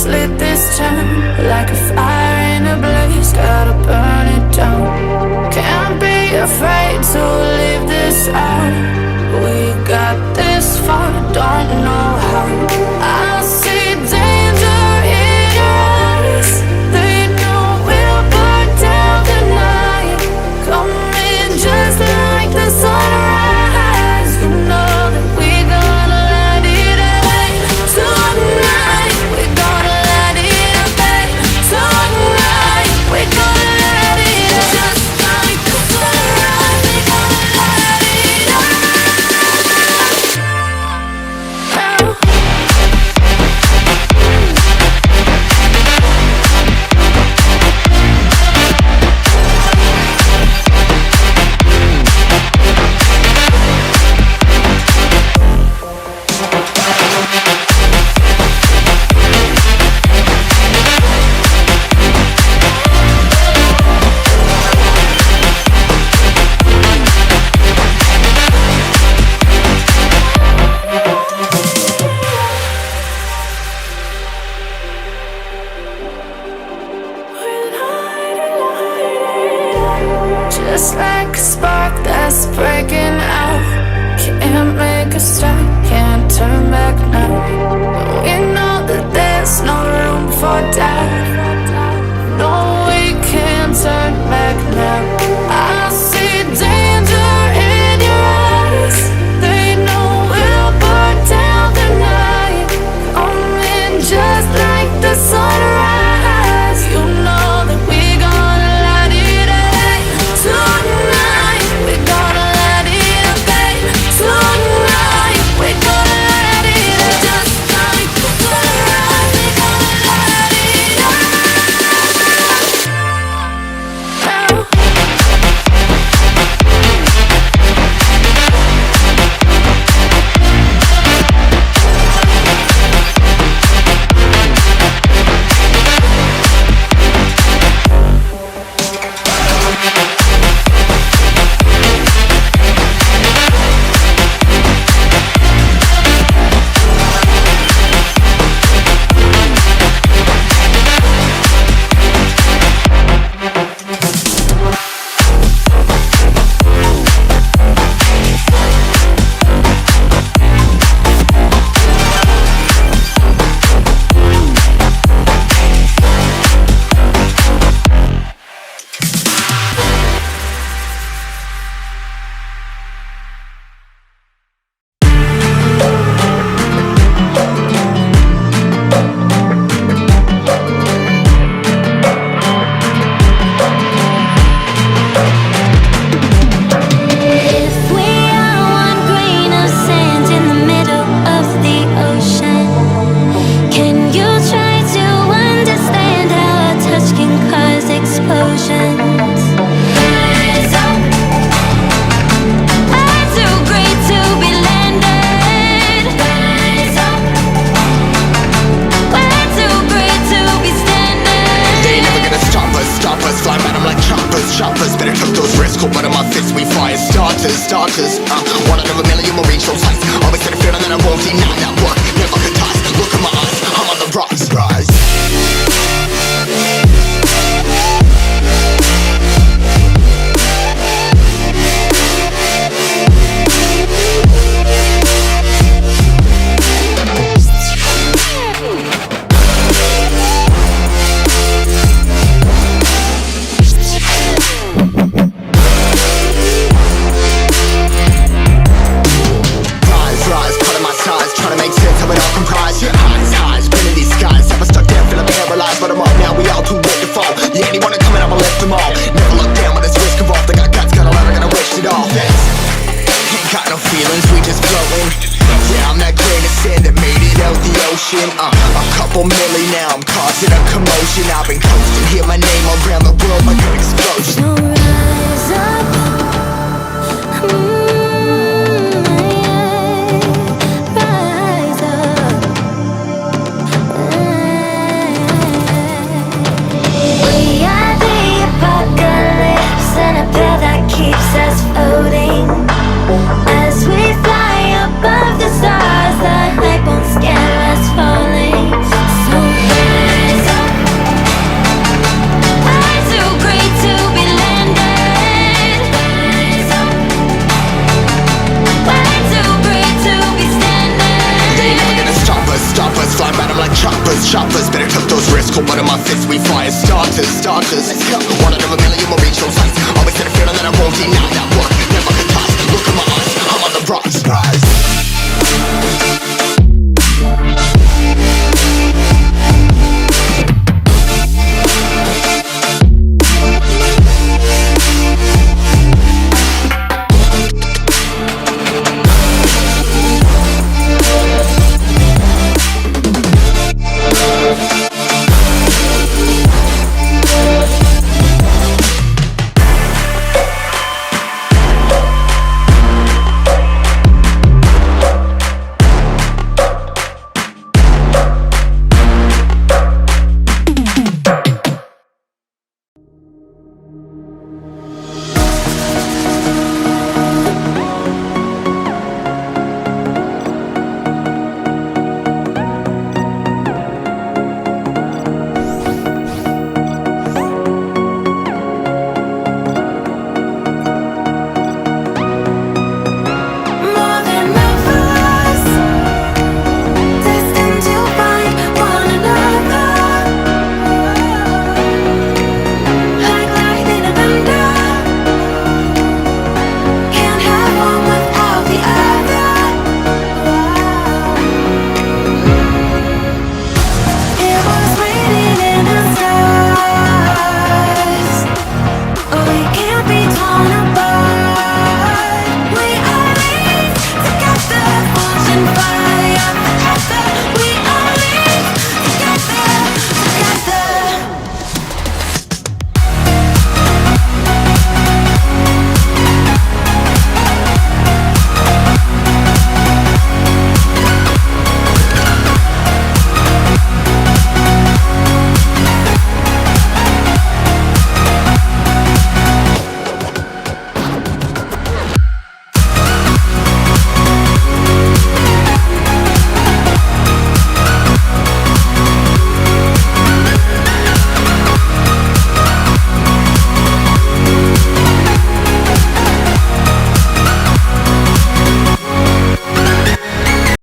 lit this town like a fire in a blaze, gotta burn it down. Can't be afraid to leave this out. We got this far, don't know how. I see danger in your eyes. They know we'll burn down the night. Coming just like the sunrise. You know that we're gonna let it rain. Tonight we're gonna let it rain. Tonight we're gonna let it rain. Just like the sunrise, we're gonna let it rain. Just like a spark that's breaking out. Can't make a stop, can't turn back now. We know that there's no room for doubt. No, we can't turn back now. I see danger in your eyes. They know we'll burn down the night. Coming just like the sunrise. You know that we're gonna let it rain. Tonight we're gonna let it rain. Tonight we're gonna let it rain. Just like the sunrise, we're gonna let it rain. Starters, one out of a million will reach those heights. Always had a feeling that I won't deny that work. Never could ties. Look in my eyes, I'm on the rise. A couple milli now, I'm causing a commotion. I've been coasting, hear my name around the world like an explosion. So rise up, rise up. We are the apocalypse, and a path that keeps us floating. As we fly above the stars, the light won't scare us falling. So starters. Let's go.